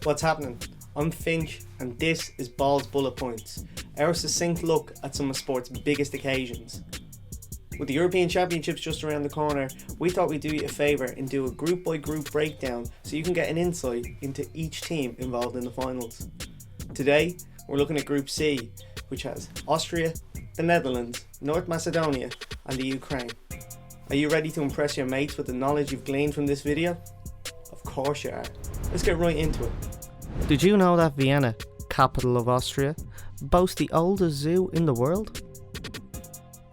What's happening? I'm Finch and this is Balls Bullet Points, our succinct look at some of sport's biggest occasions. With the European Championships just around the corner, we thought we'd do you a favour and do a group by group breakdown so you can get an insight into each team involved in the finals. Today, we're looking at Group C, which has Austria, the Netherlands, North Macedonia and the Ukraine. Are you ready to impress your mates with the knowledge you've gleaned from this video? Of course you are. Let's get right into it. Did you know that Vienna, capital of Austria, boasts the oldest zoo in the world?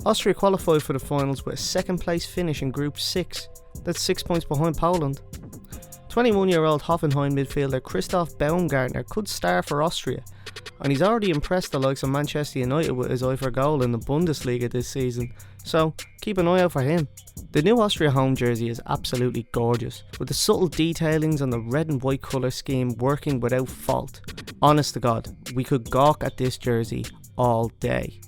Austria qualified for the finals with a second place finish in Group 6, that's 6 points behind Poland. 21-year-old Hoffenheim midfielder Christoph Baumgartner could star for Austria, and he's already impressed the likes of Manchester United with his eye for goal in the Bundesliga this season, so keep an eye out for him. The new Austria home jersey is absolutely gorgeous, with the subtle detailings on the red and white colour scheme working without fault. Honest to God, we could gawk at this jersey all day.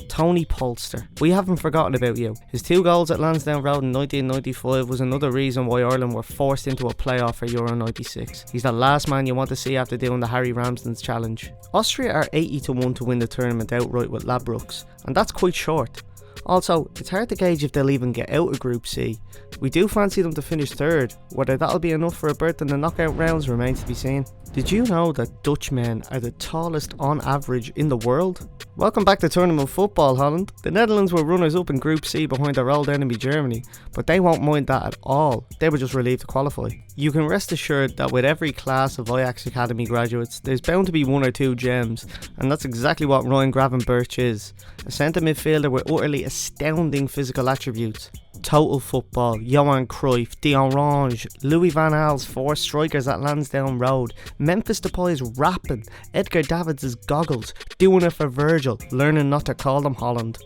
Tony Polster, we haven't forgotten about you. His 2 goals at Lansdowne Road in 1995 was another reason why Ireland were forced into a playoff for Euro 96. He's the last man you want to see after doing the Harry Ramsden's challenge. Austria are 80-1 to win the tournament outright with Labrooks, and that's quite short. Also, it's hard to gauge if they'll even get out of Group C. We do fancy them to finish 3rd, whether that'll be enough for a berth in the knockout rounds remains to be seen. Did you know that Dutch men are the tallest on average in the world? Welcome back to tournament football, Holland. The Netherlands were runners up in Group C behind their old enemy Germany, but they won't mind that at all. They were just relieved to qualify. You can rest assured that with every class of Ajax Academy graduates, there's bound to be 1 or 2 gems, and that's exactly what Ryan Gravenberch is. A centre midfielder with utterly astounding physical attributes. Total football, Johan Cruyff, De Orange, Louis van Gaal's 4 strikers at Lansdowne Road, Memphis Depay's rapping, Edgar Davids' goggles, doing it for Virgil, learning not to call them Holland.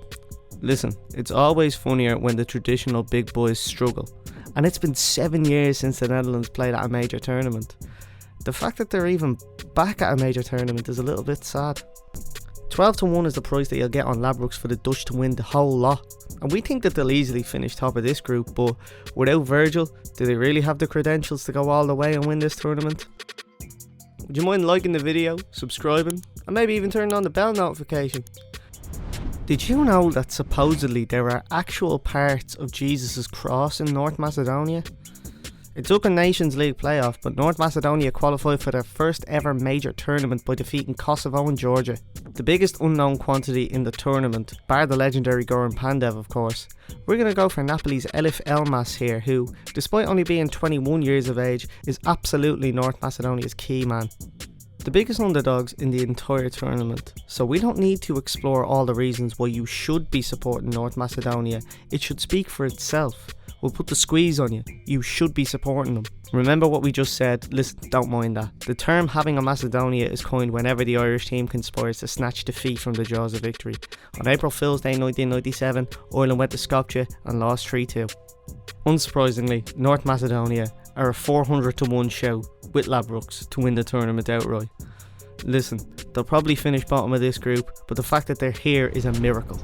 Listen, it's always funnier when the traditional big boys struggle, and it's been 7 years since the Netherlands played at a major tournament. The fact that they're even back at a major tournament is a little bit sad. 12-1 is the price that you'll get on Labrooks for the Dutch to win the whole lot, and we think that they'll easily finish top of this group, but without Virgil, do they really have the credentials to go all the way and win this tournament? Would you mind liking the video, subscribing, and maybe even turning on the bell notification? Did you know that supposedly there are actual parts of Jesus' cross in North Macedonia? It took a Nations League playoff, but North Macedonia qualified for their first ever major tournament by defeating Kosovo and Georgia. The biggest unknown quantity in the tournament, bar the legendary Goran Pandev of course. We're going to go for Napoli's Elif Elmas here, who, despite only being 21 years of age, is absolutely North Macedonia's key man. The biggest underdogs in the entire tournament, so we don't need to explore all the reasons why you should be supporting North Macedonia. It should speak for itself. We'll put the squeeze on you. You should be supporting them. Remember what we just said, listen, don't mind that. The term having a Macedonia is coined whenever the Irish team conspires to snatch defeat from the jaws of victory. On April Fool's Day 1997, Ireland went to Skopje and lost 3-2. Unsurprisingly, North Macedonia are a 400-1 shout with Labrooks to win the tournament outright. Listen, they'll probably finish bottom of this group, but the fact that they're here is a miracle.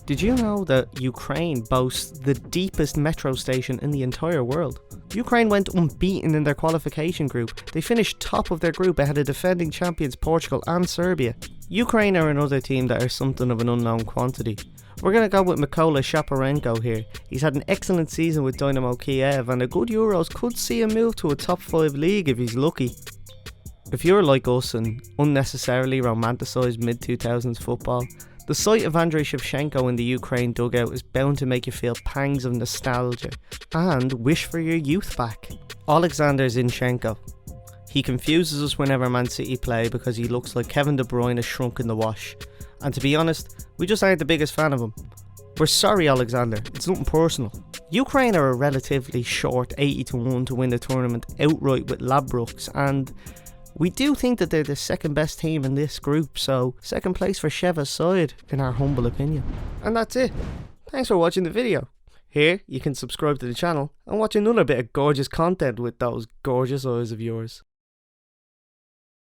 Did you know that Ukraine boasts the deepest metro station in the entire world? Ukraine went unbeaten in their qualification group. They finished top of their group ahead of defending champions Portugal and Serbia. Ukraine are another team that are something of an unknown quantity. We're going to go with Mykola Shaparenko here. He's had an excellent season with Dynamo Kiev, and a good Euros could see him move to a top 5 league if he's lucky. If you're like us and unnecessarily romanticised mid-2000s football, the sight of Andrei Shevchenko in the Ukraine dugout is bound to make you feel pangs of nostalgia and wish for your youth back. Alexander Zinchenko. He confuses us whenever Man City play because he looks like Kevin De Bruyne is shrunk in the wash. And to be honest, we just aren't the biggest fan of him. We're sorry, Alexander, it's nothing personal. Ukraine are a relatively short 80-1 to win the tournament outright with Labrooks, and we do think that they're the second best team in this group, so second place for Sheva's side in our humble opinion. And that's it. Thanks for watching the video. Here you can subscribe to the channel and watch another bit of gorgeous content with those gorgeous eyes of yours.